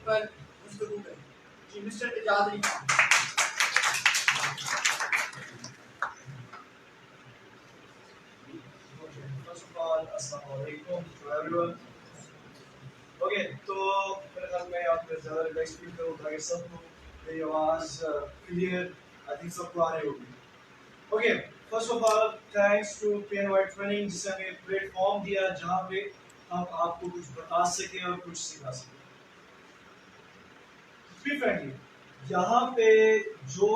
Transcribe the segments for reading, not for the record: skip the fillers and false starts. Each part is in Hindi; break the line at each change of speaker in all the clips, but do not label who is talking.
पर गुफ्तगू करें। जी mister Ejaz Ali Khan.
First of all, अस्सलाम वालेकुम to everyone. Okay, तो मेरे ख्याल में आप ज़्यादा रिलैक्स फील करो ताकि सबको मेरी आवाज़ क्लियर आई थिंक सबको आ रही होगी. Okay, first of all, thanks to PNY Training जिसने हमें प्लेटफॉर्म दिया जहाँ पे हम आपको कुछ बता सकें और कुछ सिखा सकें. Be friendly. यहाँ पे जो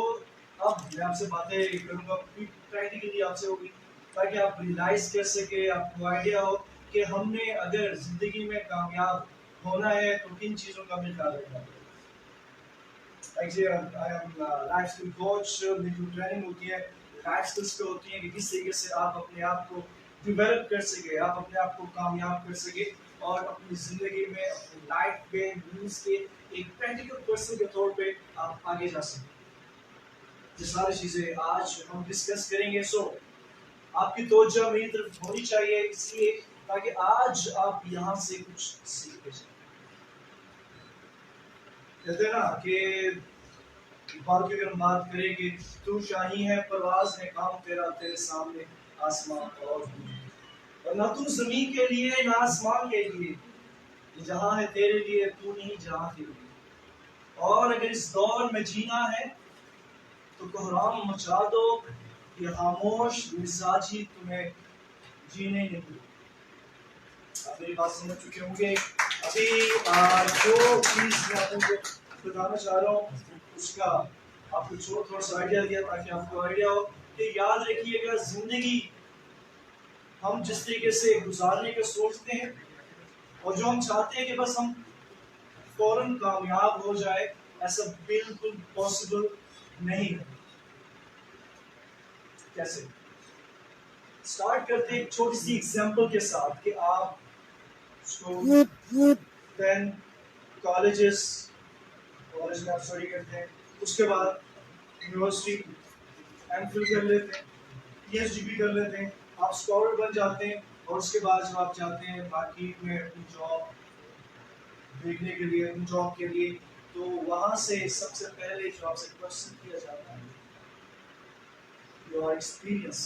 अब मैं आपसे बातें करूँगा प्रैक्टिकली आपसे होगी ताकि आप रियलाइज कर सके, आपको आइडिया हो कि हमने अगर जिंदगी में कामयाब होना है तो किन चीज़ों का हमें ख्याल रखना है. Actually, I am life skill coach. मेरी जो ट्रेनिंग होती है लाइफ स्किल्स पे होती है कि किस तरीके से आप अपने आप को डेवलप कर सके, आप अपने आप को कामयाब कर सके और अपनी ज़िंदगी में अपनी लाइफ में मीन्स के एक प्रैक्टिकल पर्सन के तौर पे आप आगे जा सकें. ये सारी चीज़ें आज हम डिस्कस करेंगे. सो आपकी तवज्जो मेरी तरफ होनी चाहिए इसलिए ताकि आज आप यहाँ से कुछ सीख सकें. कहते हैं ना कि बात की अगर हम बात करें कि तू शाही है परवाज़ है काम तेरा तेरे सामने आसमान और ना तू ज़मीन के लिए ना आसमान के लिए, जहाँ है तेरे लिए तू नहीं जहाँ के लिए. और अगर इस दौर में जीना है तो कोहराम मचा दो, ये खामोश मिजाजी तुम्हें जीने नहीं दो. आप मेरी बात समझ चुके होंगे. अभी जो चीज़ मैं आपको बताना चाह रहा हूँ उसका आपको थोड़ा सा आइडिया दिया ताकि आपको आइडिया हो कि याद रखिएगा ज़िंदगी हम जिस तरीके से गुजारने का सोचते हैं और जो हम चाहते हैं कि बस हम फौरन कामयाब हो जाए, ऐसा बिल्कुल पॉसिबल नहीं है. कैसे स्टार्ट करते हैं एक छोटी सी एग्जांपल के साथ कि आप स्कूल देन कॉलेज में आप स्टडी करते हैं, उसके बाद यूनिवर्सिटी एमफिल कर लेते हैं, पीएचडी भी कर लेते हैं, आप स्कॉलर बन जाते हैं और उसके बाद जब आप जाते हैं मार्केट में अपनी जॉब देखने के लिए, अपनी जॉब के लिए, तो वहाँ से सबसे पहले जो आपसे क्वेश्चन किया जाता है योर एक्सपीरियंस,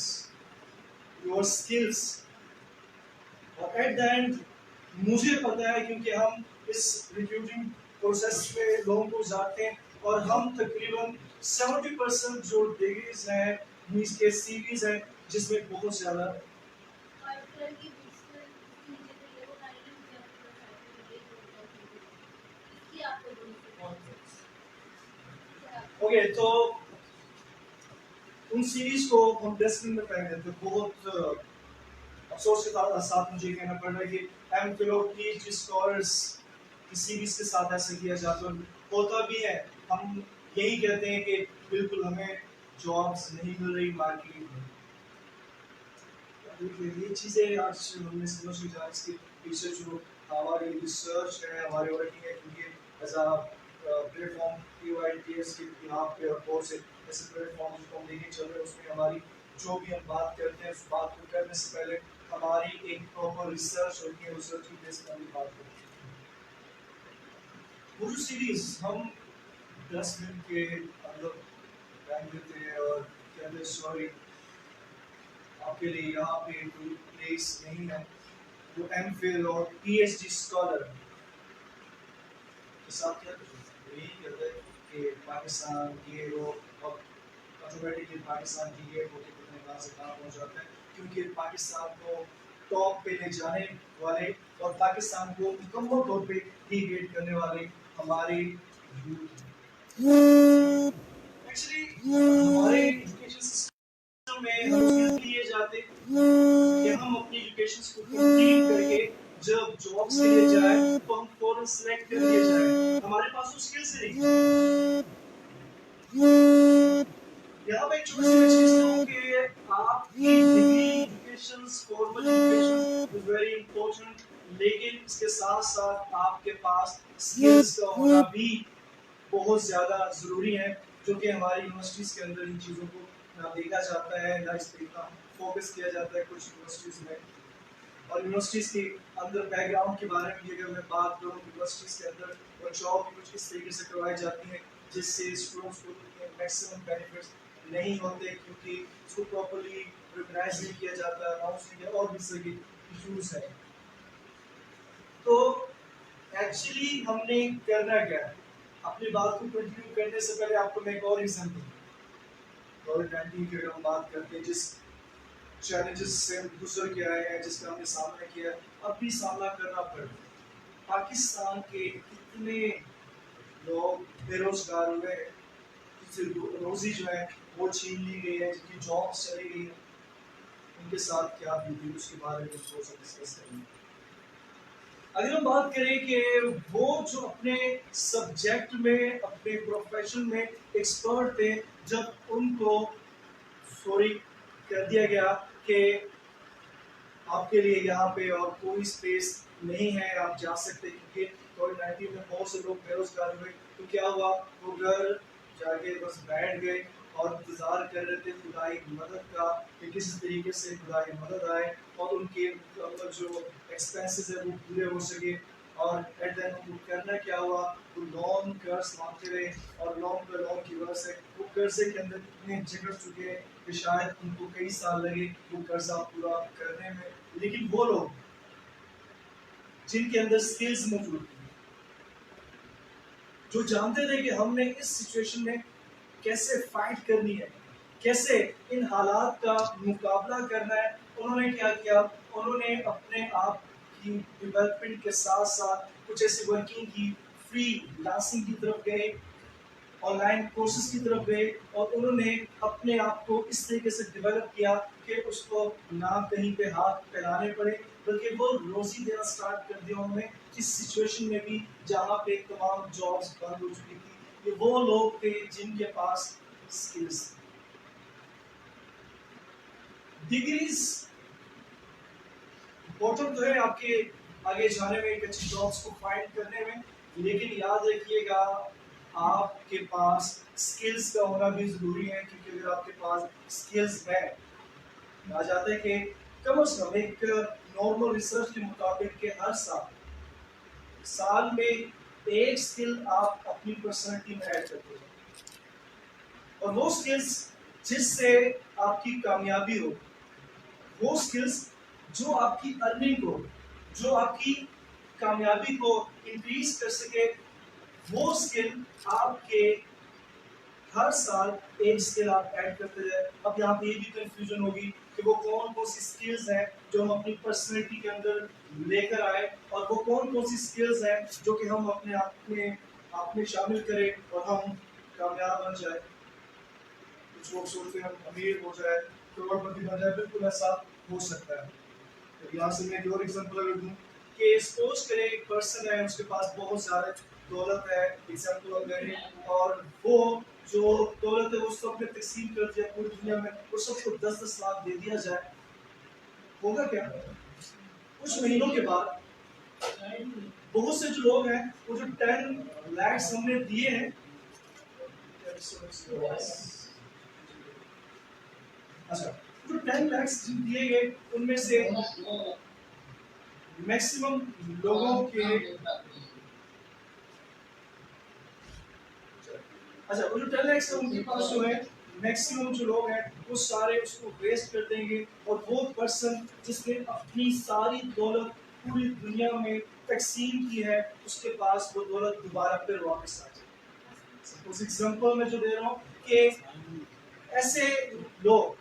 योर स्किल्स. और एट द एंड मुझे पता है क्योंकि हम इस रिक्रूटिंग प्रोसेस में लोगों को जाते हैं और हम तकरीबन 70% जो डिग्रीज हैं मींस के सीरीज हैं जिसमें बहुत ज़्यादा ओके. तो उन सीरीज को हम डस्टबिन में फेंक देते हैं. बहुत अफसोस के साथ मुझे कहना पड़ रहा है कि एमफिल और पीएचडी स्कॉलर्स की सीरीज के साथ ऐसा किया जाता होता भी है. हम यही कहते हैं कि बिल्कुल हमें जॉब्स नहीं मिल रही मार्केट में. ये चीज़ें आज हमने समझ ली जाए इसके पीछे जो हमारी रिसर्च है, हमारी वर्किंग है, क्योंकि एज अ प्लेटफॉर्म PYTS के यहाँ पे और से ऐसे प्लेटफॉर्म जिसको हम लेके चल रहे हैं उसमें हमारी जो भी हम बात करते हैं उस बात को करने से पहले हमारी एक प्रॉपर रिसर्च होती है, रिसर्च की बेस पर हम बात करते हैं. वो जो सीरीज हम 10 मिनट के अंदर टाइम देते हैं और कहते हैं सॉरी आपके लिए यहाँ पे कोई प्लेस नहीं है. वो एमफिल और पीएचडी स्कॉलर के साथ क्या यही कहते हैं कि पाकिस्तान ये वो और ऑटोमेटिकली पाकिस्तान की ये होते कितने कहाँ से कहाँ पहुँच जाता है क्योंकि पाकिस्तान को टॉप पे ले जाने वाले और पाकिस्तान को मुकम्मल तौर पे डिग्रेड करने वाले हमारे यूथ. एक्चुअली हमारे एजुकेशन सिस्टम में हम लिए जाते कि हम अपनी एजुकेशन को कंप्लीट करके जब जॉब्स के लिए जाए तो हम फौरन सिलेक्ट कर लिए जाए. हमारे पास वो स्किल्स नहीं. यहाँ पे एक छोटी सी चीज कहूँ कि आपकी degree education formal education is very important, लेकिन इसके साथ साथ आपके पास स्किल्स का होना भी बहुत ज़्यादा ज़रूरी है जो कि हमारी यूनिवर्सिटीज़ के अंदर इन चीज़ों को ना देखा जाता है ना इस पर फोकस किया जाता है कुछ यूनिवर्सिटीज़ में. और यूनिवर्सिटीज़ के अंदर बैकग्राउंड के बारे में अगर मैं बात करूँ, यूनिवर्सिटीज़ के अंदर वर्कशॉप कुछ इस तरीके से करवाई जाती हैं जिससे स्टूडेंट्स को मैक्सिमम बेनिफिट्स नहीं होते, क्योंकि उसको प्रॉपर्ली रिकग्नाइज नहीं किया जाता, अनाउंस नहीं किया, और भी सभी इश्यूज है। तो एक्चुअली हमने करना क्या है? अपनी बात को कंटिन्यू करने से पहले आपको मैं एक और रीजन दूँ। कोविड-19 की अगर हम बात करते हैं, जिस चैलेंजेस से हम गुजर के आए हैं, जिसका हमने सामना किया, अब भी सामना करना पड़ रहा है। पाकिस्तान के कितने लोग बेरोजगार हुए, जिनसे रोजी जो है वो छीन ली गई है, जिनकी जॉब्स चली गई है, उनके साथ क्या बीती उसके बारे में थोड़ा सा डिस्कस करेंगे। अगर हम बात करें कि वो जो अपने सब्जेक्ट में, अपने प्रोफेशन में एक्सपर्ट थे, जब उनको सॉरी कर दिया गया कि आपके लिए यहाँ पे और कोई स्पेस नहीं है, आप जा सकते, क्योंकि कोविड-19 में बहुत से लोग बेरोजगार हुए, तो क्या हुआ, वो घर जाके बस बैठ गए और इंतजार कर रहे थे खुदाई मदद का कि किस तरीके से खुदाई मदद आए और उनके जो एक्सपेंसेस है वो पूरे हो सके। और एट द एंड करना क्या हुआ, वो लोन कर्ज मांगते रहे और लोन की वजह से वो कर्जे के अंदर इतने जकड़ चुके हैं कि शायद उनको कई साल लगे वो कर्जा पूरा करने में। लेकिन वो लोग जिनके अंदर स्किल्स मौजूद थी, जो जानते थे कि हमने इस सिचुएशन में कैसे फाइट करनी है, कैसे इन हालात का मुकाबला करना है, उन्होंने क्या किया, उन्होंने अपने आप की डेवलपमेंट के साथ साथ कुछ ऐसी वर्किंग की, फ्री लांसिंग की तरफ गए, ऑनलाइन कोर्सेज की तरफ गए और उन्होंने अपने आप को इस तरीके से डेवलप किया कि उसको ना कहीं पे हाथ फैलाने पड़े, बल्कि वो रोजी देना स्टार्ट कर दिया उन्होंने इस सिचुएशन में भी जहाँ पे तमाम जॉब्स बंद हो चुकी थी। ये वो लोग थे जिनके पास स्किल्स, डिग्रीज इम्पोर्टेंट तो है आपके आगे जाने में, एक अच्छी जॉब्स को फाइंड करने में, लेकिन याद रखिएगा आपके पास स्किल्स का होना भी जरूरी है, क्योंकि अगर आपके पास स्किल्स है, कहा जाता है कि कम से कम एक नॉर्मल रिसर्च के मुताबिक कि हर साल में एक स्किल आप अपनी पर्सनालिटी में ऐड करते हैं, और वो स्किल्स जिससे आपकी कामयाबी हो, वो स्किल्स जो आपकी अर्निंग को, जो आपकी कामयाबी को इंक्रीज कर सके, वो स्किल आपके हर साल एक स्किल आप ऐड करते जाए। अब यहाँ पे ये भी कंफ्यूजन होगी कि वो कौन कौन सी स्किल्स हैं जो हम अपनी पर्सनैलिटी के अंदर लेकर आए, और वो कौन कौन सी स्किल्स हैं जो कि हम अपने आप में शामिल करें और हम कामयाब बन जाए। कुछ लोग सोचते हैं हम अमीर हो जाए, करोड़पति बन जाए, बिल्कुल ऐसा हो सकता है। तो यहाँ से मैं एक और एग्जांपल अगर दूँ कि सपोज करें एक पर्सन है, उसके पास बहुत सारे दौलत है, एग्जांपल अगर, और वो जो दौलत है उसको अपने तकसीम कर दिया पूरी दुनिया में, और सबको 10-10 लाख दे दिया जाए, होगा क्या? कुछ महीनों के बाद बहुत से जो लोग हैं, वो जो 10 लाख हमने दिए हैं, अच्छा, जो 10 लाख दिए गए उनमें से मैक्सिमम लोगों के, अच्छा, वो जो 10 लाख उनके पास जो है, मैक्सिमम जो लोग हैं वो सारे उसको वेस्ट कर देंगे, और वो पर्सन जिसने अपनी सारी दौलत पूरी दुनिया में तकसीम की है, उसके पास वो दौलत दोबारा फिर वापस आ जाए। उस एग्जांपल में जो दे रहा हूँ कि ऐसे लोग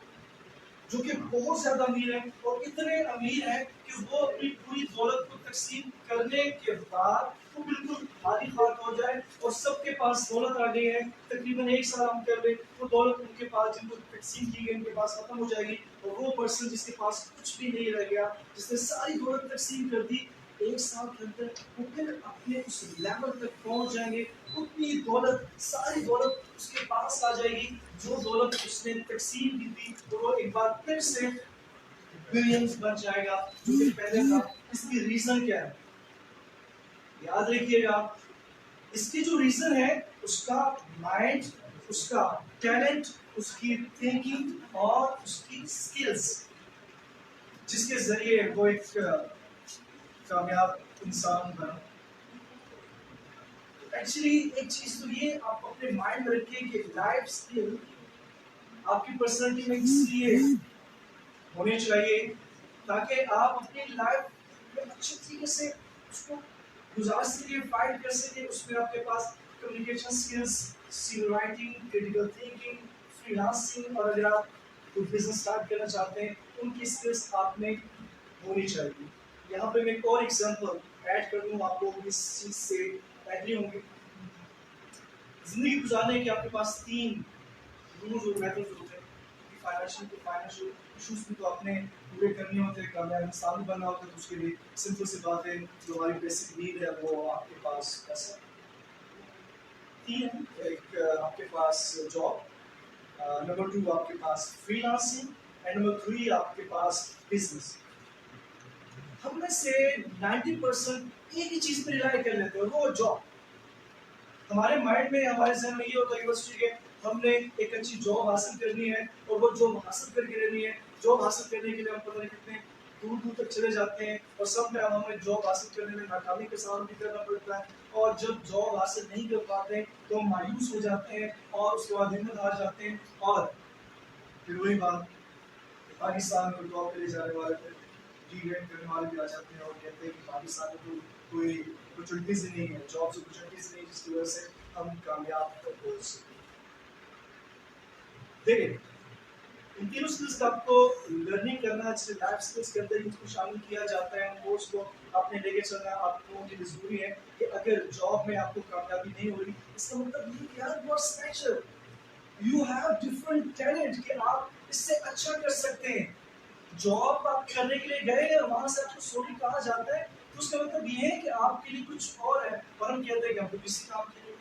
जो कि बहुत ज्यादा अमीर है, और इतने अमीर है कि वो अपनी पूरी दौलत को तकसीम करने के बाद वो बिल्कुल खाली खाक हो जाए, और सबके पास दौलत आ गई है, तकरीबन 1 साल हम कर ले, वो दौलत उनके पास जिनको तकसीम की गई उनके पास खत्म हो जाएगी, और वो पर्सन जिसके पास कुछ भी नहीं रह गया, जिसने सारी दौलत तकसीम कर दी, 1 साल के अंदर वो फिर अपने उस लेवल तक पहुंच जाएंगे, उतनी दौलत, सारी दौलत उसके पास आ जाएगी जो दौलत उसने तकसीम की थी, तो वो एक बार फिर से बिलियंस बन जाएगा जो कि पहले था। इसकी रीजन क्या है? याद रखिएगा, इसकी जो रीजन है उसका माइंड, उसका टैलेंट, उसकी थिंकिंग और उसकी स्किल्स। जिसके जरिए वो एक कामयाब इंसान बना। एक्चुअली एक चीज तो ये आप अपने माइंड में रखिए कि लाइफ स्किल आपकी पर्सनालिटी में इसलिए होने चाहिए ताकि आप अपनी लाइफ में अच्छे तरीके से उसको गुजार सके, फाइट कर सके। उसमें आपके पास communication skills, civil writing, critical thinking, freelancing, और अगर आप कोई बिजनेस स्टार्ट करना चाहते हैं उनकी स्किल्स आप में होनी चाहिए। यहाँ पे मैं एक और एग्जांपल ऐड कर दूँ, आप लोग इस चीज से एग्री होंगे। जिंदगी गुजारने के आपके पास 3 रूल्स और मेथड्स होते हैं। फाइनेंशियल इश्यूज भी तो आपने पूरे करने होते हैं, कामयाब इंसान बनना होता है, तो उसके लिए सिंपल सी बात है, जो हमारी बेसिक नीड है वो आपके पास पैसा। 3 है, एक आपके पास जॉब, नंबर 2 आपके पास फ्रीलांसिंग, एंड नंबर 3 आपके पास बिजनेस। हम में से 90% एक ही चीज पर रिलाई कर लेते हैं, वो जॉब। हमारे माइंड में, हमारे जहन में ये होता है कि बस ठीक है, हमने एक अच्छी जॉब हासिल करनी है और वो जॉब हासिल करके रहनी है। जॉब हासिल करने के लिए हम पता नहीं कितने दूर दूर तक चले जाते हैं और सब में हमें जॉब हासिल करने में नाकामी का सामना भी करना पड़ता है। और जब जॉब हासिल नहीं कर पाते तो हम मायूस हो जाते हैं और उसके बाद हिम्मत हार जाते हैं। और फिर वही बात, पाकिस्तान को जॉब के लिए जाने वाले थे, रीवेंट करने वाले भी आ जाते हैं और कहते हैं कि पाकिस्तान में तो कोई अपॉर्चुनिटीज ही नहीं है, जॉब्स अपॉर्चुनिटीज नहीं, जिसकी वजह से हम कामयाब तक हो सके। देखिए, इन तीनों स्किल्स का आपको लर्निंग करना, जैसे लाइफ स्किल्स के अंदर इसको शामिल किया जाता है, कोर्स को आपने लेके चलना आपको के लिए जरूरी है। कि अगर जॉब में आपको कामयाबी नहीं हो रही, इसका मतलब ये कि यार you are special, you have different talent, कि आप इससे अच्छा कर सकते हैं। जॉब आप करने के लिए गए और वहां से आपको सॉरी कहा जाता है, तो उसका मतलब ये है कि आपके लिए कुछ और है, और हम कहते हैं कि हमको किसी काम के लिए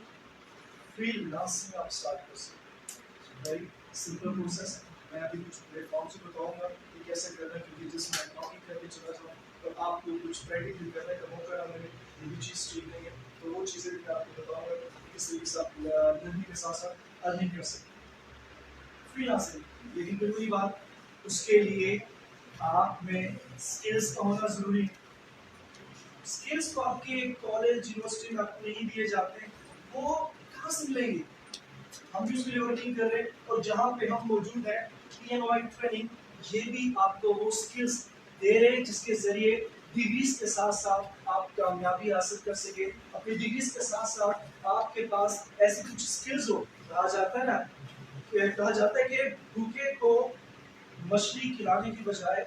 फ्रीलांसिंग आप स्टार्ट कर सकते। Very simple process. मैं अभी कुछ प्लेटफॉर्म से बताऊंगा कि कैसे करना है, क्योंकि जिसमें मैं टॉपिक करके चला जाऊँ तो आपको कुछ प्रैक्टिकल करने का मौका ना मिले, ये भी चीज़ ठीक नहीं है। तो वो चीज़ें भी मैं आपको बताऊंगा कि किस तरीके से आप लर्निंग के साथ साथ अर्निंग कर सकते हैं फ्रीलांसिंग। लेकिन फिर वही बात, उसके लिए आप में स्किल्स का होना जरूरी है। स्किल्स तो आपके कॉलेज यूनिवर्सिटी में आपको नहीं दिए जाते हैं, वो कहाँ से मिलेंगे? हम भी उसके लिए वर्किंग कर रहे हैं और जहाँ पे हम मौजूद हैं, PNY ट्रेनिंग, ये भी आपको वो स्किल्स दे रहे हैं जिसके जरिए डिग्रीज के साथ साथ आप कामयाबी हासिल कर सके। अपनी डिग्रीज के साथ साथ आपके पास ऐसी कुछ स्किल्स हो, कहा जाता है ना, कहा जाता है कि भूखे को मछली खिलाने की बजाय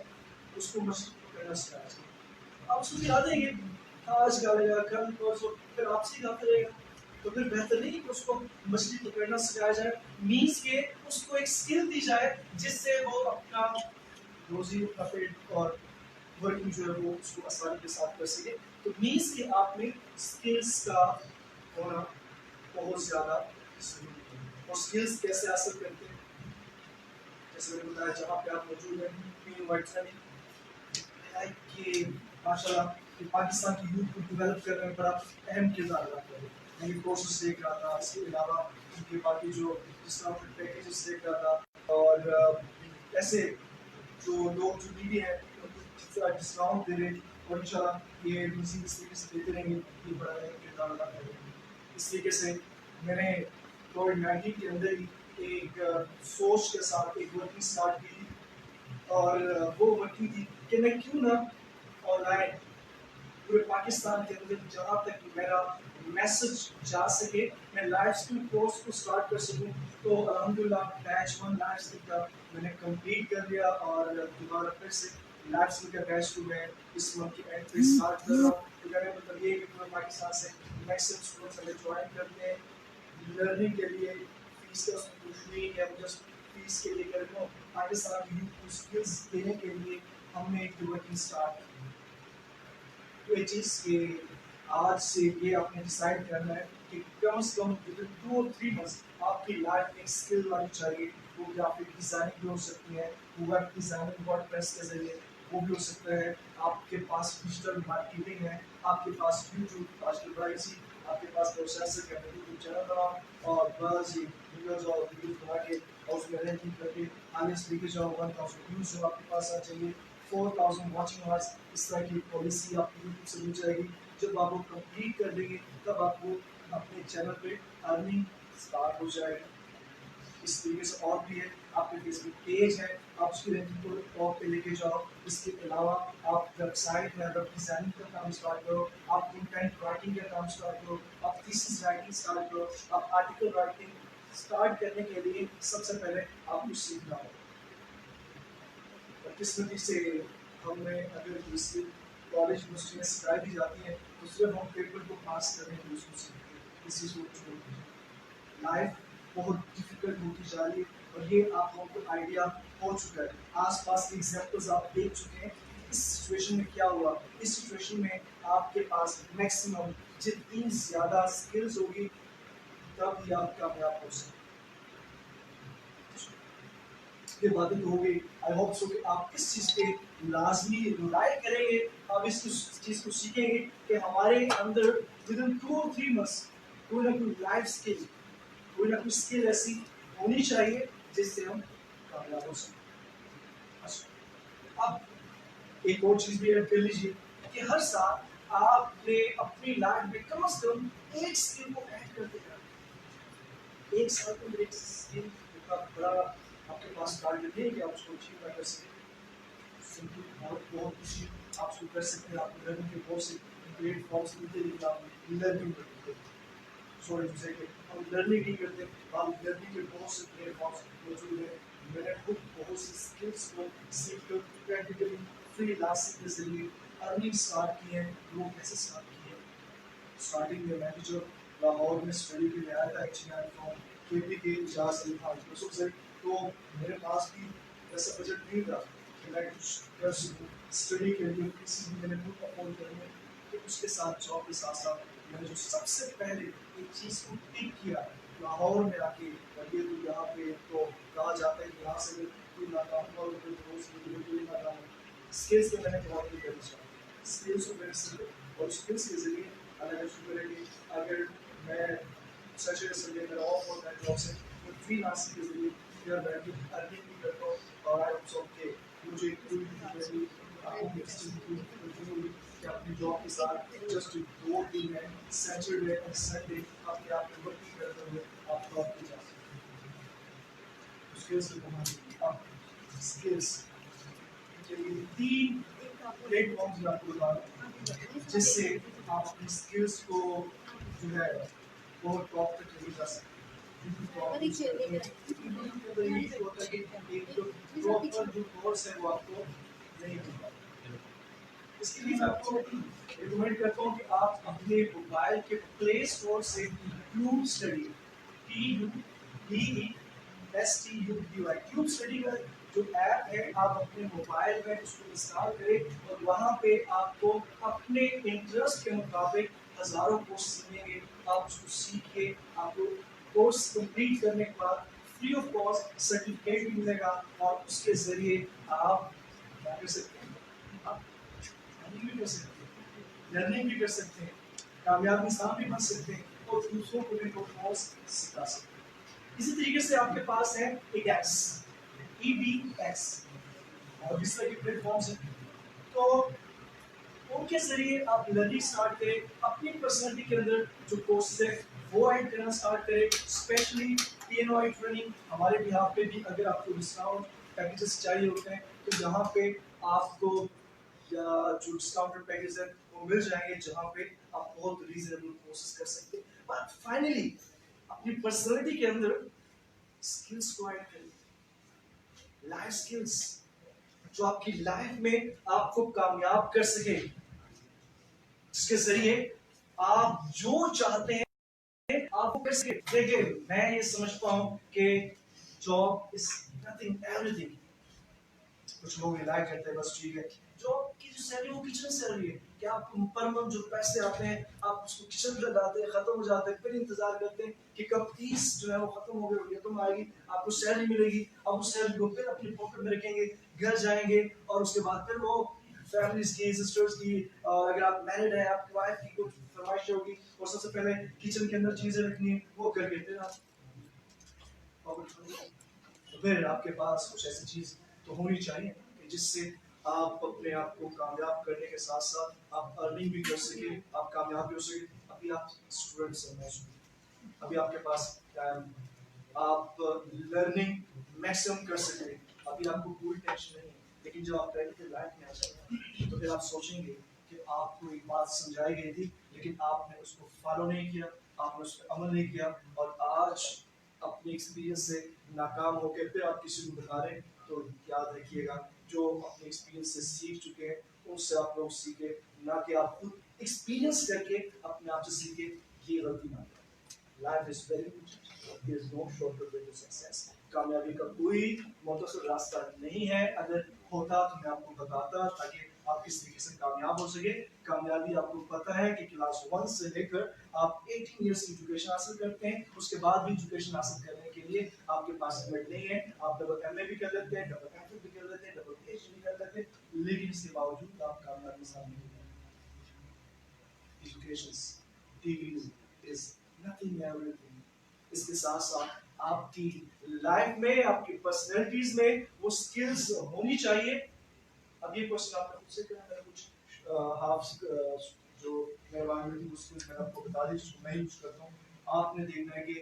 उसको मछली पकड़ना सिखाया जाए। आप उसको खिला देंगे, आज खिलाएगा, कल परसों, फिर आपसे खाते रहेगा। तो फिर बेहतर नहीं कि उसको मछली पकड़ना सिखाया जाए, मीन्स के उसको एक स्किल दी जाए जिससे वो अपना रोजी, अपना पेट और वर्किंग जो है वो उसको आसानी के साथ कर सके। तो मीन्स के आप में स्किल्स का होना बहुत ज़्यादा जरूरी है। और स्किल्स कैसे हासिल करते हैं, जैसे मैंने बताया, जहाँ पे आप मौजूद हैं, कि माशाल्लाह कि पाकिस्तान की यूथ को डेवलप करने में बड़ा अहम किरदार अदा कर रहे हैं। मैं कोर्सेज देख रहा था, इसके अलावा उनके बाकी जो डिस्काउंटेड पैकेजेस देख रहा था, और ऐसे जो लोग जो नीडी हैं उनको डिस्काउंट दे रहे हैं, और इंशाल्लाह ये इसी इस तरीके से देते रहेंगे, ये बड़ा अहम किरदार अदा कर रहे हैं। इस तरीके से मैंने कोविड-19 के अंदर ही एक सोच के साथ एक वर्किंग स्टार्ट की, और वो वर्किंग थी कि मैं क्यों ना ऑनलाइन पूरे पाकिस्तान के अंदर जहाँ तक मेरा मैसेज जा सके, मैं लाइफ स्किल कोर्स को स्टार्ट कर सकूँ। तो अल्हम्दुलिल्लाह बैच 1 लाइफ स्किल का मैंने कंप्लीट कर लिया, और दोबारा फिर से लाइफ स्किल का बैच 2 मैं इस मंथ की एंड पे स्टार्ट कर रहा हूँ। तो कहने का मतलब ये है कि पूरे पाकिस्तान से मैक्सिमम स्टूडेंट्स हमें ज्वाइन करते हैं लर्निंग के लिए। फीस का उसमें कुछ नहीं है, जस्ट फीस के लिए कर रहा हूँ। पाकिस्तान की यूथ को स्किल्स देने के लिए हमने एक वर्किंग स्टार्ट की। ये चीज़ के आज से ये आपने डिसाइड करना है कि कम से कम 2 और 3 मंथ्स आपकी लाइफ में स्किल आनी चाहिए। वो ग्राफिक डिजाइनिंग भी हो सकती है, वेब डिजाइनिंग वर्डप्रेस के जरिए वो भी हो सकता है, आपके पास डिजिटल मार्केटिंग है, आपके पास यूट्यूब आजकल बड़ा इजी, आपके पास प्रोसेसर का यूट्यूब चैनल बनाओ और बस ये वीडियोस और वीडियोस बना के और उसमें रैंकिंग करके आगे से लेके जाओ 1000 व्यूज जो आपके पास आ चाहिए। 4000 वॉचिंग आवर्स इस तरह की पॉलिसी आपको यूट्यूब से मिल जाएगी। जब आप वो कंप्लीट कर देंगे तब आपको अपने चैनल पे अर्निंग स्टार्ट हो जाएगी। इस तरीके से और भी है, आपके फेसबुक पेज है, आप उसकी रैंकिंग को टॉप पे लेके जाओ। इसके अलावा आप वेबसाइट में वेब डिजाइनिंग का काम स्टार्ट करो, आप कंटेंट राइटिंग का काम स्टार्ट करो, आप थीसिस राइटिंग स्टार्ट करो, आप आर्टिकल राइटिंग स्टार्ट करने के लिए सबसे पहले आपको सीखना होगा। किस्मती से हमें अगर किसी कॉलेज यूनिवर्सिटी में सिखाई दी जाती है तो सिर्फ हम पेपर को पास करने के लिए उसको सीखते हैं, इसी सोच छोड़ दीजिए। लाइफ बहुत डिफिकल्ट होती जा रही है और ये आप लोगों को आइडिया हो चुका है। आसपास के एग्जाम्पल्स आप देख चुके हैं इस सिचुएशन में क्या हुआ। इस सिचुएशन में आपके पास मैक्सिमम जितनी ज़्यादा स्किल्स होगी तब ही आप कामयाब हो सकते हैं। ये बातें तो हो गई। आई होप सो कि आप इस चीज़ पे लाजमी रिलाई करेंगे, आप इस चीज़ को सीखेंगे कि हमारे अंदर विद इन 2 और 3 मंथ्स कोई ना कोई लाइफ स्किल, कोई ना कोई स्किल ऐसी होनी चाहिए जिससे हम कामयाब हो सकें। अच्छा, अब एक और चीज़ भी ऐड कर लीजिए कि हर साल आपने अपनी लाइफ में कम से कम एक स्किल को ऐड करते जाना। एक साल में एक स्किल का बड़ा आपके पास टारगेट है कि आप उसको अचीव ना कर सकें, सिंपल बहुत बहुत कुछ आप उसको कर सकते हैं। आपको लर्निंग के बहुत से प्लेटफॉर्म्स मिलते हैं लेकिन आप लर्निंग करते हैं, सॉरी टू से हम लर्निंग नहीं करते। आप लर्निंग के बहुत से प्लेटफॉर्म्स मौजूद हैं। मैंने खुद बहुत सी स्किल्स को सीख कर प्रैक्टिकली फ्रीलांसिंग के जरिए अर्निंग स्टार्ट की है। वो कैसे स्टार्ट की है? स्टार्टिंग में मैं भी जब लाहौर में स्टडी के लिए आया था इंजीनियरिंग फ्रॉम केपी के इजाज अली खान यूसुफ से, तो मेरे पास भी ऐसा बजट नहीं था कि मैं कुछ कर सकूँ स्टडी के लिए। किसी भी मैंने खुद अफोर्ड करनी है तो उसके साथ जॉब के साथ साथ मैंने जो सबसे पहले एक चीज़ को पिक किया लाहौर में आके, और ये तो यहाँ पे तो कहा जाता है कि यहाँ से कोई नाकाम हुआ तो कोई नाकाम स्किल्स के मैंने बहुत ही करना चाहिए। स्किल्स को मैंने सीखे और स्किल्स के जरिए अगर शुक्र है कि अगर मैं सैटरडे संडे मेरा ऑफ होता है जॉब से तो फ्रीलांसिंग के जरिए फिर मैं भी अर्निंग भी करता हूँ। और आई होप सो कि मुझे कोई भी आपको कि अपनी जॉब के साथ जस्ट 2 दिन में सैटरडे और संडे अपने आप में वर्किंग करते हुए आप जॉब पे जा सकते हैं। स्किल्स की कमांड अब स्किल्स के लिए 3 प्लेटफॉर्म्स मैं आपको बता रहा हूँ जिससे आप अपनी स्किल्स को जो है वो टॉप तक लेके जा सकते हैं। इसके लिए मैं आपको रिकमेंड करता हूँ कि आप अपने मोबाइल के प्ले स्टोर से ट्यूब स्टडी ट्यूब स्टडी का जो ऐप है आप अपने मोबाइल में उसको इंस्टॉल करें और वहाँ पे आपको अपने इंटरेस्ट के मुताबिक हज़ारों कोर्स मिलेंगे। आप उसको सीखिए, आपको कोर्स कंप्लीट करने के बाद फ्री ऑफ कॉस्ट सर्टिफिकेट भी मिलेगा और उसके ज़रिए आप क्या कर सकते हैं, आप अर्निंग भी कर सकते हैं, लर्निंग भी कर सकते हैं, कामयाब इंसान भी बन सकते हैं और दूसरों को भी कोर्स सिखा सकते हैं। इसी तरीके से आपके पास है एक एक्स EDX और इस तरह के प्लेटफॉर्म्स हैं, तो उनके जरिए आप लर्निंग स्टार्ट करें। अपनी पर्सनैलिटी के अंदर जो कोर्सेज है वो ऐड करना स्टार्ट करें। स्पेशली PNOI ट्रेनिंग हमारे बिहार पे भी अगर आपको डिस्काउंट पैकेजेस चाहिए होते हैं तो यहाँ पे आपको या जो डिस्काउंटेड पैकेज है वो मिल जाएंगे जहाँ पे आप बहुत रीजनेबल कोर्सेज कर सकते हैं। बट फाइनली अपनी पर्सनैलिटी के अंदर स्किल्स को ऐड करें, लाइफ स्किल्स जो आपकी लाइफ में आपको कामयाब कर सके, जिसके जरिए आप जो चाहते हैं आपको कर सके। देखिए मैं ये समझता हूं कि जॉब इज नथिंग एवरीथिंग। कुछ लोग रिलाई करते हैं बस ठीक है जॉब की जो सैलरी वो किचन सैलरी है कि आप पर मंथ जो पैसे आते हैं आप उसको किचन में लगाते हैं, खत्म हो जाते हैं, फिर इंतजार करते हैं कि कब 30 जो है वो खत्म हो गई, खत्म आएगी, आपको सैलरी मिलेगी, आप उस सैलरी को फिर अपनी पॉकेट में रखेंगे, घर जाएंगे और उसके बाद फिर वो फैमिलीज की, सिस्टर्स की, अगर आप मैरिड हैं आपकी वाइफ की कुछ फरमाइश होगी और सबसे पहले किचन के अंदर चीजें रखनी है वो करके फिर आप पॉकेट, तो फिर आपके पास कुछ ऐसी चीज तो होनी चाहिए जिससे आप अपने आप को कामयाब करने के साथ साथ आप अर्निंग भी कर सके, आप कामयाब भी हो सके। अभी आप स्टूडेंट्स हैं मोस्टली, अभी आपके पास टाइम, आप लर्निंग मैक्सिमम कर सके, अभी आपको कोई टेंशन नहीं है। लेकिन जब आप प्रैक्टिकल लाइफ में आ जाएंगे तो फिर आप सोचेंगे कि आपको एक बात समझाई गई थी लेकिन आपने उसको फॉलो नहीं किया, आपने उस पर अमल नहीं किया, और आज अपने एक्सपीरियंस से नाकाम होकर फिर आप किसी को बता रहे हैं। तो याद रखिएगा, जो अपने एक्सपीरियंस से सीख चुके हैं उनसे आप लोग सीखे, ना कि आप खुद एक्सपीरियंस करके अपने आप से सीखे। ये गलती ना करें। Life is very important, there is no shortcut way to success. कामयाबी का कोई मुख्तसर रास्ता नहीं है, अगर होता तो मैं आपको बताता ताकि आप किस तरीके से कामयाब हो सके। कामयाबी आपको पता है कि क्लास 1 से लेकर आप 18 इयर्स की एजुकेशन हासिल करते हैं, उसके बाद भी एजुकेशन हासिल करने के लिए आपके पास लिमिट नहीं है। आप डबल एमए भी कर लेते हैं, डबल एमफिल भी कर लेते हैं, डबल पीएचडी भी कर लेते हैं, लेकिन इसके बावजूद आप कामयाबी सामने नहीं हैं। Education, degrees is nothing everything. इसके साथ साथ आपकी लाइफ में, आपकी पर्सनैलिटीज में वो स्किल्स होनी चाहिए। अब ये क्वेश्चन आपने मुझसे करा, मैं कुछ हाफ जो मेहरबानी हुई थी वो स्किल्स मैंने आपको बता दी, जिसको मैं यूज करता हूँ। आपने देखना है कि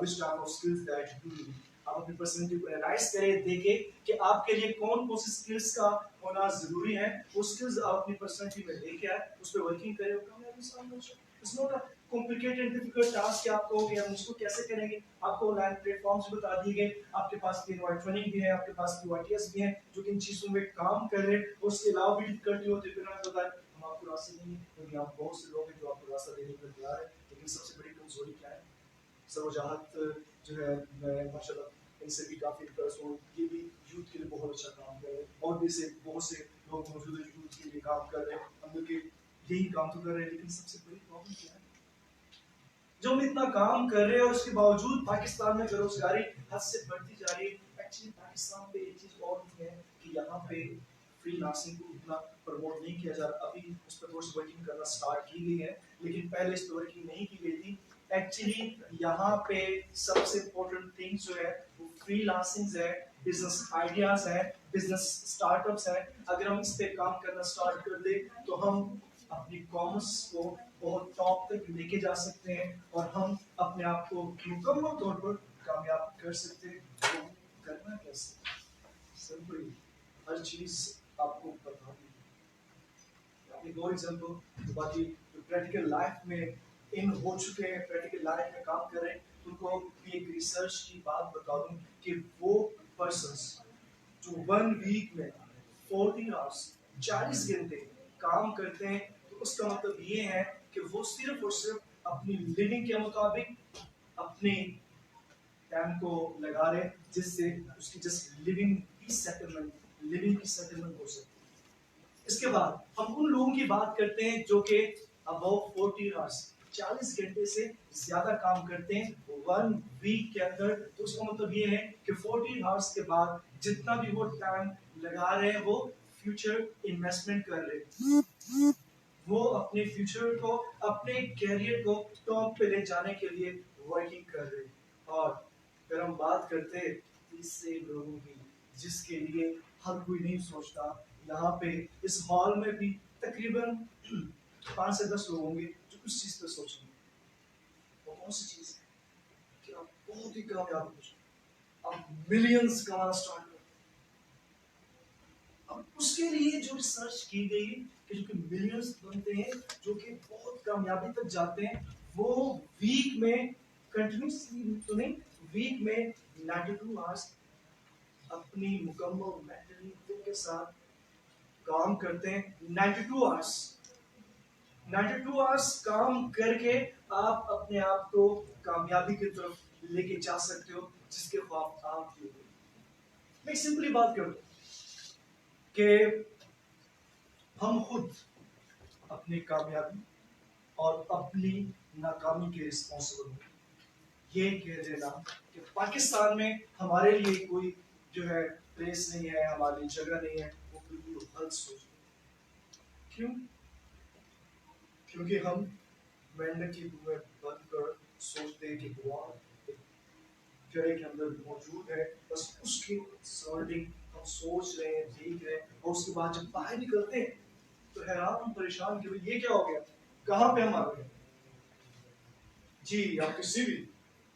which type of skills that you need. आप अपनी पर्सनैलिटी को एनालाइज करें, देखें कि आपके लिए कौन कौन सी स्किल्स का होना जरूरी है। वो स्किल्स आप अपनी पर्सनैलिटी में लेके आए, उस पर वर्किंग करें और कामयाबी सामने हो जाए। It's not a complicated difficult task कि आपको कि हम इसको कैसे करेंगे। आपको ऑनलाइन प्लेटफॉर्म्स बता दिए गए, आपके पास पीएनवाई ट्रेनिंग भी है, आपके पास पीवाईटीएस भी है जो कि इन चीजों में काम कर रहे हैं। उसके अलावा भी डिफिकल्टी होती है, फिर मैं बताया हम आपको रास्ते देंगे, क्योंकि आप बहुत से लोग हैं जो आपको रास्ता देने के लिए तैयार है। लेकिन सबसे बड़ी कमजोरी क्या है? सरोजात जो है, मैं माशाल्लाह इनसे भी काफ़ी इंप्रेस हूँ। ये भी यूथ के लिए बहुत अच्छा काम कर रहे हैं, और भी से बहुत से लोग मौजूद हैं यूथ के लिए काम कर रहे हैं। हम लोग यही काम तो कर रहे हैं, लेकिन सबसे बड़ी प्रॉब्लम क्या है? जो हम इतना काम कर रहे हैं और उसके बावजूद पाकिस्तान में बेरोजगारी हद से बढ़ती जा रही है। एक्चुअली पाकिस्तान पे एक चीज और भी है कि यहाँ पे फ्रीलांसिंग को इतना प्रमोट नहीं किया जा रहा। अभी उस पर थोड़ी सी वर्किंग करना स्टार्ट की गई है, लेकिन पहले इस पर वर्किंग नहीं की गई थी। एक्चुअली यहाँ पे सबसे इम्पोर्टेंट थिंग जो है वो फ्रीलांसिंग है, बिजनेस आइडियाज है, बिजनेस स्टार्टअप्स है। अगर हम इस पे काम करना स्टार्ट कर दे तो हम अपनी कॉमर्स को बहुत टॉप तक लेके जा सकते हैं, और हम अपने आप को मुकम्मल तौर पर कामयाब कर सकते हैं। तो करना कैसे? सिंपल, हर चीज आपको बता दी। एक और एग्जांपल, बाकी जो प्रैक्टिकल लाइफ में इन हो चुके हैं, प्रैक्टिकल लाइफ में काम कर रहे हैं, उनको भी एक रिसर्च की बात बता दूं कि वो पर्सन्स जो 1 वीक में 40 आवर्स 40 घंटे काम करते हैं, तो उसका मतलब ये है कि वो सिर्फ और सिर्फ अपनी लिविंग के मुताबिक अपने टाइम को लगा रहे हैं, जिससे उसकी जस्ट लिविंग की सेटलमेंट हो सकती है। इसके बाद हम उन लोगों की बात करते हैं जो कि अबव 40 आवर्स 40 घंटे से ज्यादा काम करते हैं 1 वीक के अंदर। तो उसका मतलब ये है कि 40 आवर्स के बाद जितना भी वो टाइम लगा रहे हैं, वो फ्यूचर इन्वेस्टमेंट कर रहे हैं। वो अपने फ्यूचर को, अपने कैरियर को टॉप पे ले जाने के लिए वर्किंग कर रहे हैं। और फिर हम बात करते हैं तीसरे लोगों की, जिसके लिए हर कोई नहीं सोचता। यहाँ पे इस हॉल में भी तकरीबन 5 से 10 लोग होंगे जो उस चीज पे सोचेंगे। वो कौन सी चीज है? कि आप बहुत ही कामयाब हो जाओ, आप मिलियंस कमाना स्टार्ट करो। अब उसके लिए जो रिसर्च की गई कि जो कि मिलियंस बनते हैं, जो कि बहुत कामयाबी तक जाते हैं, वो वीक में कंटिन्यूसली तो नहीं, वीक में 92 आवर्स अपनी मुकम्मल मेंटली के साथ काम करते हैं। 92 आवर्स 92 आवर्स काम करके आप अपने आप को कामयाबी की तरफ लेके जा सकते हो, जिसके ख्वाब आप दिए। मैं सिंपली बात करूं कि हम खुद अपनी कामयाबी और अपनी नाकामी के रिस्पॉन्सिबल हैं। ये कह देना कि पाकिस्तान में हमारे लिए कोई जो है प्लेस नहीं है, हमारी जगह नहीं है, वो बिल्कुल गलत सोच है। क्यों? क्योंकि हम मेंढक की कुएं बंद कर सोचते हैं कि भगवान एक जड़े के अंदर मौजूद है, बस उसके सराउंडिंग हम सोच रहे हैं, देख रहे हैं, और उसके बाद जब बाहर निकलते हैं तो हैरान परेशान कि भाई ये क्या हो गया, कहाँ पे हम आ गए। जी आपकी सीवी,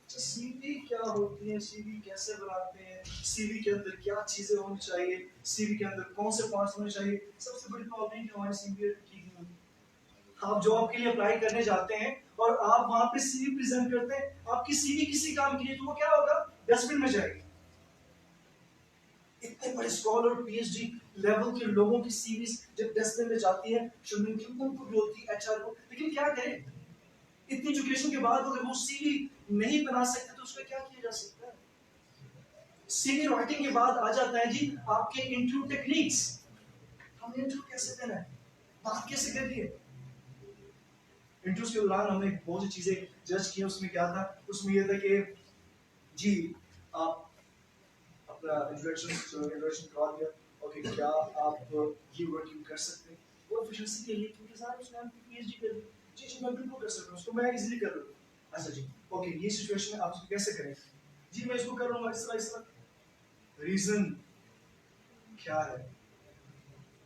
सीवी क्या होती है, सीवी कैसे बनाते हैं, सीवी के अंदर क्या चीजें होनी चाहिए, सीवी के अंदर कौन से पार्ट्स होने चाहिए। सबसे बड़ी प्रॉब्लम है कि हमारी सीवी ठीक नहीं होती। आप जॉब के लिए अप्लाई करने जाते हैं और आप वहां पे सीवी प्रेजेंट करते हैं, आपकी सीवी किसी काम के लिए, तो वो क्या होगा, डस्टबिन में जाएगी। इतने बड़े स्कॉलर पीएचडी लेवल के लोगों की सीवी जब डस्टबिन में जाती है, शर्मिंदगी उनको भी होती है, एचआर को। लेकिन क्या करें, इतनी एजुकेशन के बाद अगर वो सीवी नहीं बना सकते तो उसका क्या किया जा सकता है। सीवी राइटिंग के बाद आ जाता है जी आपके इंटरव्यू टेक्निक्स। हमने इंटरव्यू कैसे देना है, बात कैसे करनी है। इंटरव्यूज के दौरान हमने बहुत सी चीजें जज की, उसमें क्या था, उसमें यह था कि जी आप अपना इंट्रोडक्शन करवा दिया, ओके क्या आप ये वर्किंग कर सकते हैं, वो एफिशिएंसी के लिए, क्योंकि साहब उसने हम पीएचडी कर ली। जी जी मैं बिल्कुल कर सकता हूँ, उसको मैं इजीली कर लूँगा। अच्छा जी ओके, ये सिचुएशन में आप इसको कैसे करेंगे, जी मैं इसको कर लूँगा इस तरह। रीजन क्या है,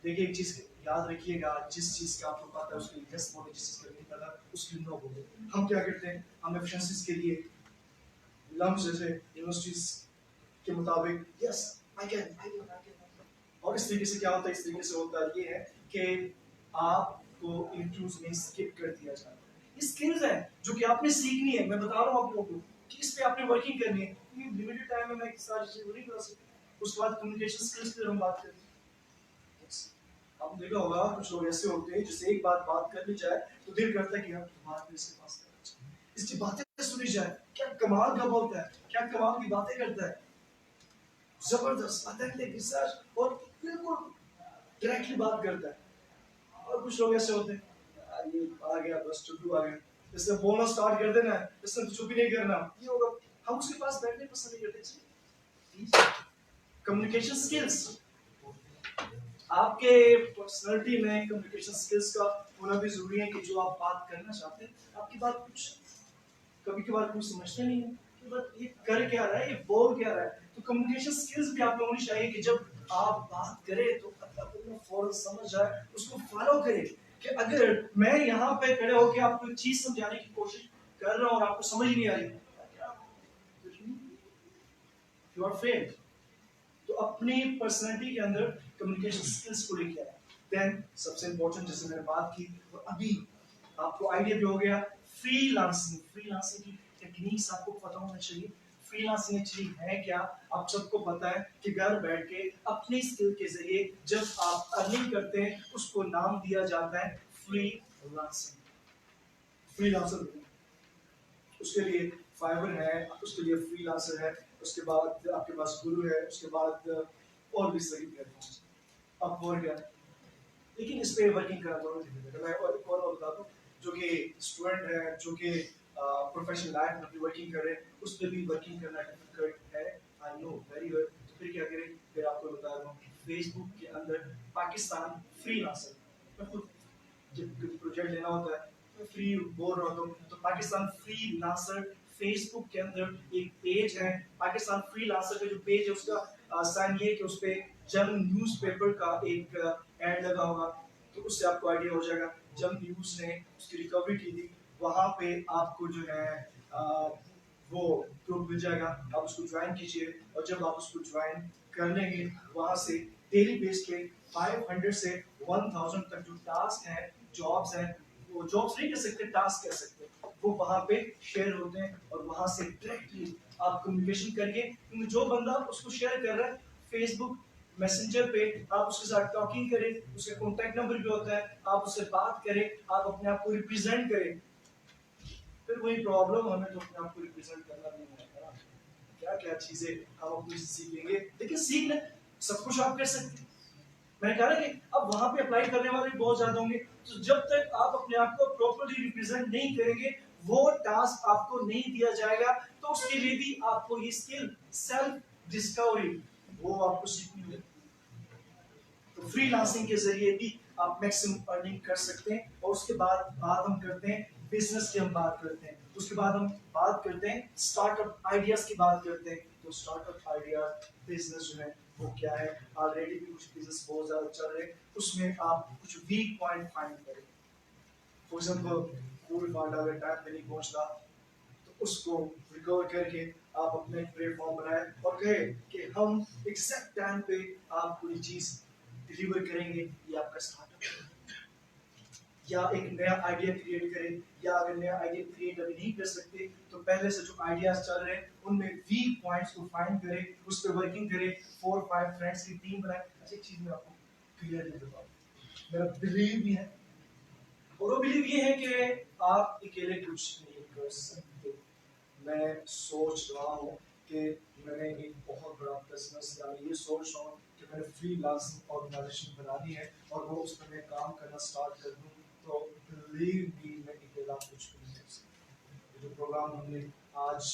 देखिए एक चीज याद रखिएगा, जिस चीज का आपको पता है उसके लिए यस बोले, जिस चीज का नहीं पता उसके लिए नो बोले। हम क्या करते हैं, हम एफिशिएंसीज के लिए लम्स जैसे यूनिवर्सिटीज के मुताबिक यस आई कैन, और इस तरीके से क्या होता है, इस तरीके से होता है ये है कि आपको इंटरव्यूज में स्किप कर दिया जाता है। ये स्किल्स है जो कि आपने सीखनी है, मैं बता रहा हूँ आप लोगों को कि इस पे आपने वर्किंग करनी है। ये लिमिटेड टाइम में मैं सारी चीजें नहीं कर सकता। उसके बाद कम्युनिकेशन स्किल्स पे हम बात करेंगे। आपने देखा होगा कुछ लोग ऐसे होते हैं जिससे एक बात कर ली जाए तो दिल करता है कि यार बात में इसके पास करना चाहिए, इसकी बातें सुनी जाए, क्या कमाल का बोलता है, क्या कमाल की बातें करता है, जबरदस्त अथेंटिक रिसर्च और बिल्कुल डायरेक्टली बात करता है। और कुछ लोग ऐसे होते हैं यार ये आ गया बस चुट्टू आ गया, इसने बोलना स्टार्ट कर देना है, इसने तो चुप ही नहीं करना, ये होगा। हम उसके पास बैठने पसंद नहीं करते। कम्युनिकेशन स्किल्स, आपके पर्सनालिटी में कम्युनिकेशन स्किल्स का होना भी जरूरी है कि जो आप बात करना चाहते हैं आपकी बात कुछ कभी कभार कोई समझते नहीं है कि बस ये कर क्या रहा है, ये बोल क्या रहा है। तो कम्युनिकेशन स्किल्स भी आप में होनी चाहिए कि जब आप बात करें तो मतलब फौरन समझ जाए, उसको फॉलो करें। कि अगर मैं यहाँ पे खड़े होकर आपको एक चीज समझाने की कोशिश कर रहा हूँ और आपको समझ नहीं आ रही, यू आर फेल्ड। तो अपनी पर्सनालिटी के अंदर कम्युनिकेशन स्किल्स को लेके आए। देन सबसे इंपॉर्टेंट जैसे मैंने बात की और अभी आपको आइडिया भी हो गया, फ्रीलांसिंग। फ्रीलांसिंग की टेक्निक्स आपको पता होना चाहिए। फ्रीलांसिंग एक्चुअली है क्या, आप सबको पता है कि घर बैठ के अपनी स्किल के जरिए जब आप अर्निंग करते हैं उसको नाम दिया जाता है फ्रीलांसिंग। फ्रीलांसर उसके लिए फाइवर है, उसके लिए फ्रीलांसर है, उसके बाद आपके पास गुरु है, उसके बाद और भी सही प्लेटफॉर्म्स, अपवर्क है। लेकिन इस पे वर्किंग करना थोड़ा डिफिकल्ट है। मैं और एक और बता दूं, जो कि स्टूडेंट है, जो कि प्रोफेशनल लाइफ में भी वर्किंग कर रहे हैं, उस पे भी वर्किंग करना डिफिकल्ट है। I know very well. तो फिर क्या करें, फिर आपको बता रहा हूँ फेसबुक के अंदर पाकिस्तान फ्रीलांसर, मैं खुद जब प्रोजेक्ट लेना होता है तो फ्री बोल रहा हूँ तो पाकिस्तान फ्रीलांसर फेसबुक के अंदर एक पेज है। पाकिस्तान फ्रीलांसर का जो पेज है उसका साइन ये कि उस पे जंग न्यूज़पेपर का एक ऐड लगा होगा, तो उससे आपको आइडिया हो जाएगा जंग न्यूज़ ने उसकी रिकवरी की थी। वहाँ पे आपको जो है वो ग्रुप मिल जाएगा, आप उसको ज्वाइन कीजिए और जब आप उसको ज्वाइन कर लेंगे वहाँ से डेली बेस पे 500 से 1000 तक जो टास्क हैं, जॉब्स हैं, वो जॉब्स नहीं कर सकते, टास्क कर सकते, वो वहाँ पे शेयर होते हैं और वहाँ से डायरेक्टली आप कम्युनिकेशन करके, क्योंकि जो बंदा उसको शेयर कर रहा है फेसबुक मैसेंजर पे, आप उसके साथ टॉकिंग करें, उसका कॉन्टैक्ट नंबर भी होता है, आप उससे बात करें, आप अपने आप को रिप्रेजेंट करें। फिर वही प्रॉब्लम, हमें तो अपने आप को रिप्रेजेंट करना नहीं है, क्या क्या चीजें हम अपनी सीखेंगे, लेकिन सीखना सब कुछ आप कर सकते हैं। मैंने कहा ना कि अब वहां पे अप्लाई करने वाले भी बहुत ज्यादा होंगे, तो जब तक आप अपने आप को प्रॉपर्ली रिप्रेजेंट नहीं करेंगे वो टास्क आपको नहीं दिया जाएगा। तो उसके लिए भी आपको ये स्किल सेल्फ डिस्कवरी वो आपको सीखनी होगी। तो फ्रीलांसिंग के जरिए भी आप मैक्सिमम अर्निंग कर सकते हैं। और उसके बाद बात हम करते हैं बिजनेस की, हम बात करते हैं, उसके बाद हम बात करते हैं स्टार्टअप आइडियाज की बात करते हैं। तो स्टार्टअप आइडिया बिजनेस जो है वो क्या है। ऑलरेडी भी कुछ बिजनेस बहुत ज़्यादा चल रहे हैं, उसमें आप कुछ वीक पॉइंट फाइंड करें। फॉर एग्जाम्पल कोई फंड अगर टाइम पे नहीं पहुंचता तो उसको रिकवर करके आप अपने प्लेटफॉर्म बनाए और कहे कि हम एग्जैक्ट टाइम पे आपको ये चीज़ डिलीवर करेंगे। ये आपका स्टार्टअप है। या एक नया आइडिया क्रिएट करें, या अगर नया आइडिया क्रिएट अभी नहीं कर सकते तो पहले से जो आइडियाज चल रहे हैं उनमें वीक पॉइंट्स को फाइंड करें, उस पर वर्किंग करें, 4-5 फ्रेंड्स की टीम बनाएं। अच्छी चीज मैं आपको क्लियरली बताऊं, मेरा बिलीव भी है और वो बिलीव ये है कि आप अकेले कुछ नहीं कर सकते। मैं सोच रहा हूँ कि मैंने एक बहुत बड़ा बिजनेस, यानी ये सोच रहा हूँ कि मैंने फ्रीलांसिंग ऑर्गेनाइजेशन बना दी है और वो उस पर मैं काम करना स्टार्ट कर दूँ तो बिलीव मी मैं अकेला कुछ भी नहीं कर सकता। जो प्रोग्राम हमने आज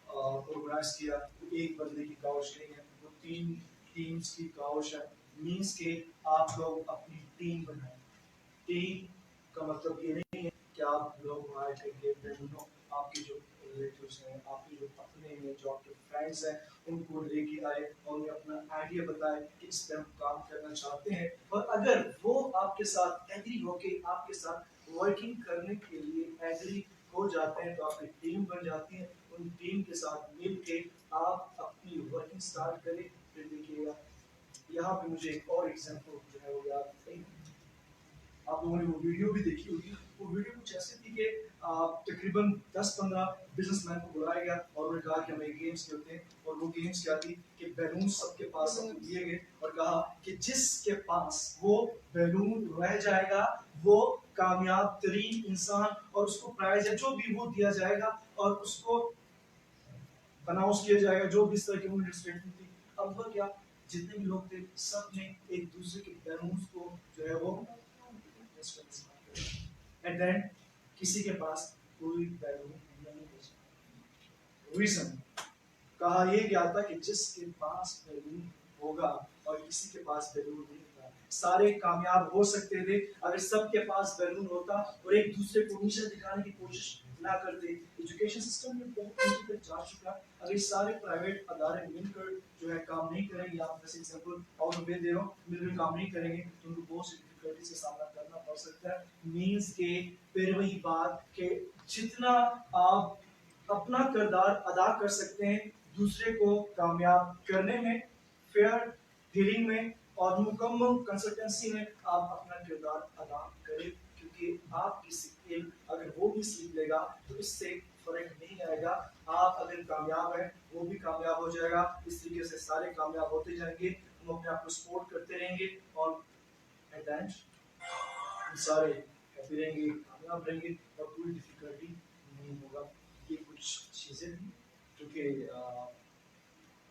ऑर्गेनाइज किया वो एक बंदे की काउश नहीं है, वो 3 टीम्स की काउश है। मीन्स के आप लोग अपनी टीम बनाएं। टीम का मतलब ये नहीं है कि आप लोग हायर करके बेनूनो आपके जो रिलेटिव्स हैं, आपके जो अपने हैं, जो आपके फ्रेंड्स हैं, उनको लेके आए और उन्हें अपना आइडिया बताए कि इस पर हम काम करना चाहते हैं। और अगर वो आपके साथ एग्री होके आपके साथ वर्किंग करने के लिए एग्री हो जाते हैं तो आपकी टीम बन जाती है। उन टीम के साथ मिल के आप अपनी वर्किंग स्टार्ट करें। फिर देखिएगा यहाँ पे मुझे एक और एग्जाम्पल जो है वो याद है। आप लोगों ने वो वीडियो भी देखी होगी। वो वीडियो कुछ ऐसे थी कि तकरीबन 10-15 बिजनेसमैन को बुलाया गया और उन्होंने कहा कि हमें गेम्स खेलते हैं। और वो गेम्स क्या थी कि बैलून सबके पास दिए गए और कहा कि जिसके पास वो बैलून रह जाएगा वो कामयाब तरीन इंसान, और उसको प्राइज है जो भी वो दिया जाएगा और उसको अनाउंस किया जाएगा जो भी इस तरह की उन्होंने स्टेटमेंट थी। अब हुआ क्या, जितने भी लोग थे सब ने एक दूसरे के बैलून्स को जो है वो एंड देन किसी के पास कोई बैलून नहीं बचा। रीजन कहा यह गया था कि जिसके पास बैलून होगा और किसी के पास बैलून नहीं था, सारे कामयाब हो सकते थे अगर सबके पास बैलून होता और एक दूसरे को नीचा दिखाने की कोशिश ना करते। एजुकेशन सिस्टम में बहुत नीचे तक जा चुका। अगर सारे प्राइवेट अदारे मिलकर जो है काम नहीं करेंगे, आप जैसे एग्जांपल और मैं दे रहा हूँ, मिलकर काम नहीं करेंगे तो उनको बहुत सी डिफिकल्टी से सामना करना पड़ सकता है। मीन्स के फिर वही बात कि जितना आप अपना किरदार अदा कर सकते हैं दूसरे को कामयाब करने में, फेयर डीलिंग में और मुकम्मल कंसल्टेंसी में आप अपना किरदार अदा करें। क्योंकि आपकी स्किल अगर वो भी सीख लेगा तो इससे फर्क नहीं आएगा। आप अगर कामयाब हैं वो भी कामयाब हो जाएगा। इस तरीके से सारे कामयाब होते जाएंगे, हम अपने आप को सपोर्ट करते रहेंगे और एट द एंड सारे हैप्पी रहेंगे, कामयाब रहेंगे और कोई डिफिकल्टी नहीं होगा। ये कुछ चीज़ें थी जो कि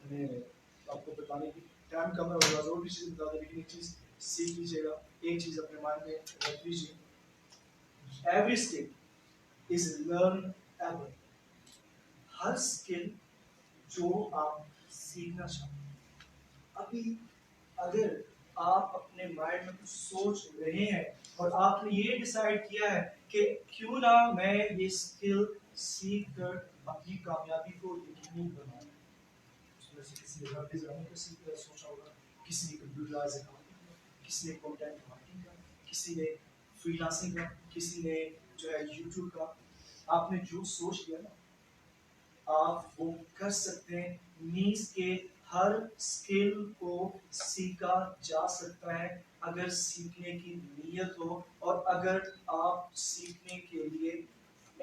हमें आपको बताने की टाइम कम है और ज़रूर भी चीज़ बता दें, लेकिन एक चीज़ सीख लीजिएगा, एक चीज़ अपने माइंड में रख लीजिए, एवरी स्किल इज लर्नएबल। हर स्किल जो आप सीखना चाहते हैं, अभी अगर आप अपने माइंड में कुछ सोच रहे हैं और आपने ये डिसाइड किया है कि क्यों ना मैं ये स्किल सीख कर अपनी कामयाबी को यकीनी बनाऊं। उसमें से किसी ने वेब डिजाइनिंग का सोचा होगा, किसी ने कंप्यूटराइज अकाउंटिंग का, किसी ने कंटेंट मार्केटिंग का, किसी ने फ्रीलांसिंग का, किसी ने जो है यूट्यूब का। आपने जो सोच लिया ना आप वो कर सकते हैं। मीन्स के हर स्किल को सीखा जा सकता है अगर सीखने की नीयत हो और अगर आप सीखने के लिए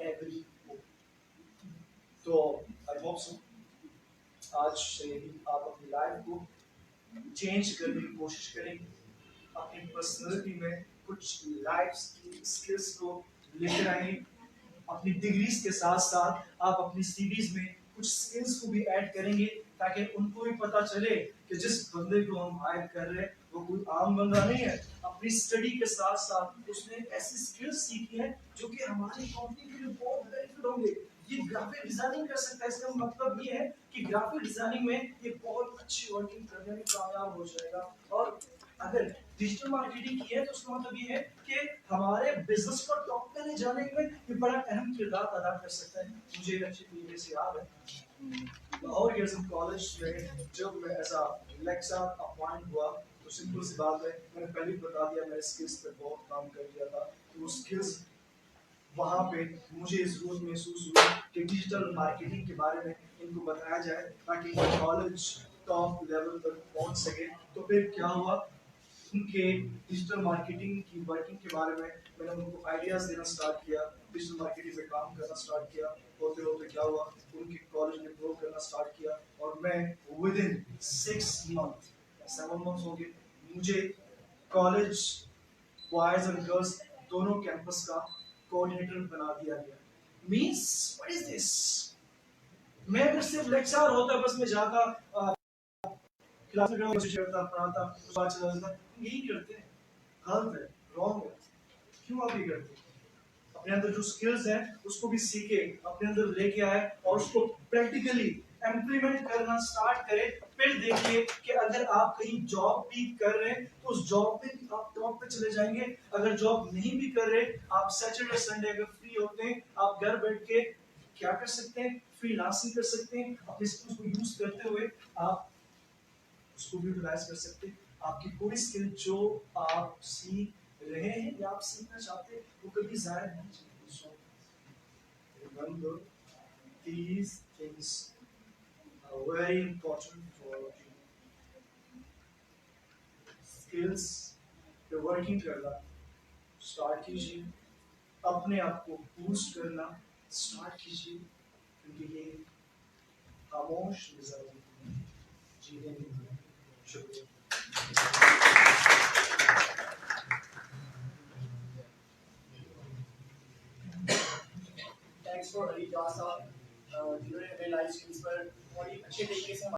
एग्री हो। तो आई होप सो आज से ही आप अपनी लाइफ को चेंज करने की कोशिश करेंगे, अपनी पर्सनालिटी में कुछ लाइफ स्किल्स को लेकर आएंगे। अपनी डिग्रीज के साथ साथ आप अपनी सीवीज में कुछ स्किल्स को भी ऐड करेंगे ताकि उनको भी पता चले कि जिस बंदे को हम हायर कर रहे हैं वो कोई आम बंदा नहीं है। अपनी स्टडी के साथ साथ उसने ऐसी स्किल्स सीखी है जो कि हमारी कंपनी के लिए बहुत बेनिफिट होंगे। ये ग्राफिक डिजाइनिंग कर सकता है, इसका मतलब ये है कि ग्राफिक डिजाइनिंग में ये बहुत अच्छी वर्किंग करने में कामयाब हो जाएगा। और अगर डिजिटल मार्केटिंग की है तो उसका मतलब ये है कि हमारे बिजनेस को टॉप पे ले जाने में ये बड़ा अहम किरदार अदा कर सकता है। मुझे अच्छी तरीके से याद है लाहौर गिर्जम कॉलेज में जब मैं ऐसा लेक्चर अपॉइंट हुआ तो सिंपल सी बात है, मैंने पहले ही बता दिया मैंने स्किल्स पे बहुत काम कर लिया था। तो वो स्किल्स वहाँ पे मुझे ज़रूरत महसूस हुई कि डिजिटल मार्केटिंग के बारे में इनको बताया जाए ताकि कॉलेज टॉप लेवल तक पहुँच सके। तो फिर क्या हुआ, उनके डिजिटल मार्केटिंग की वर्किंग के बारे में मैंने उनको आइडियाज़ देना स्टार्ट किया, डिजिटल मार्केटिंग पे काम करना स्टार्ट किया। होते होते क्या हुआ, उनके कॉलेज में ग्रो करना स्टार्ट किया और मैं विद इन 6 मंथ 7 मंथ्स हो गए, मुझे कॉलेज बॉयज एंड गर्ल्स दोनों कैंपस का कोऑर्डिनेटर बना दिया गया। मींस व्हाट इज दिस, मैं अगर सिर्फ लेक्चर होता बस मैं जाता क्लास में कोशिश करता पढ़ाता उसके बाद चला जाता, यही करते हैं, गलत है, रॉन्ग है। क्यों आप ये करते हैं? अपने अंदर जो स्किल्स हैं उसको भी सीखे, अपने अंदर लेके आए और उसको प्रैक्टिकली इम्प्लीमेंट करना स्टार्ट करें। फिर देखिए कि अगर आप कहीं जॉब भी कर रहे हैं तो उस जॉब में भी आप टॉप पे चले जाएंगे। अगर जॉब नहीं भी कर रहे, आप सैटरडे संडे अगर फ्री होते हैं, आप घर बैठ के क्या कर सकते हैं, फ्रीलांसिंग कर सकते हैं। अपने स्किल्स को यूज करते हुए आप उसको भी यूटिलाइज कर सकते हैं। आपकी कोई स्किल जो आप सीख रहे हैं या आप सीखना चाहते हैं वो कभी जाया नहीं चाहिए। सो remember these things are very important for you. Skills पे वर्किंग करना स्टार्ट कीजिए, अपने आप को बूस्ट करना स्टार्ट कीजिए, क्योंकि ये खामोश मिजाज जीने में। शुक्रिया।
थैंक्स फॉर अली जा साहब, जिन्होंने हमें लाइव स्किल्स पर बड़ी अच्छे तरीके से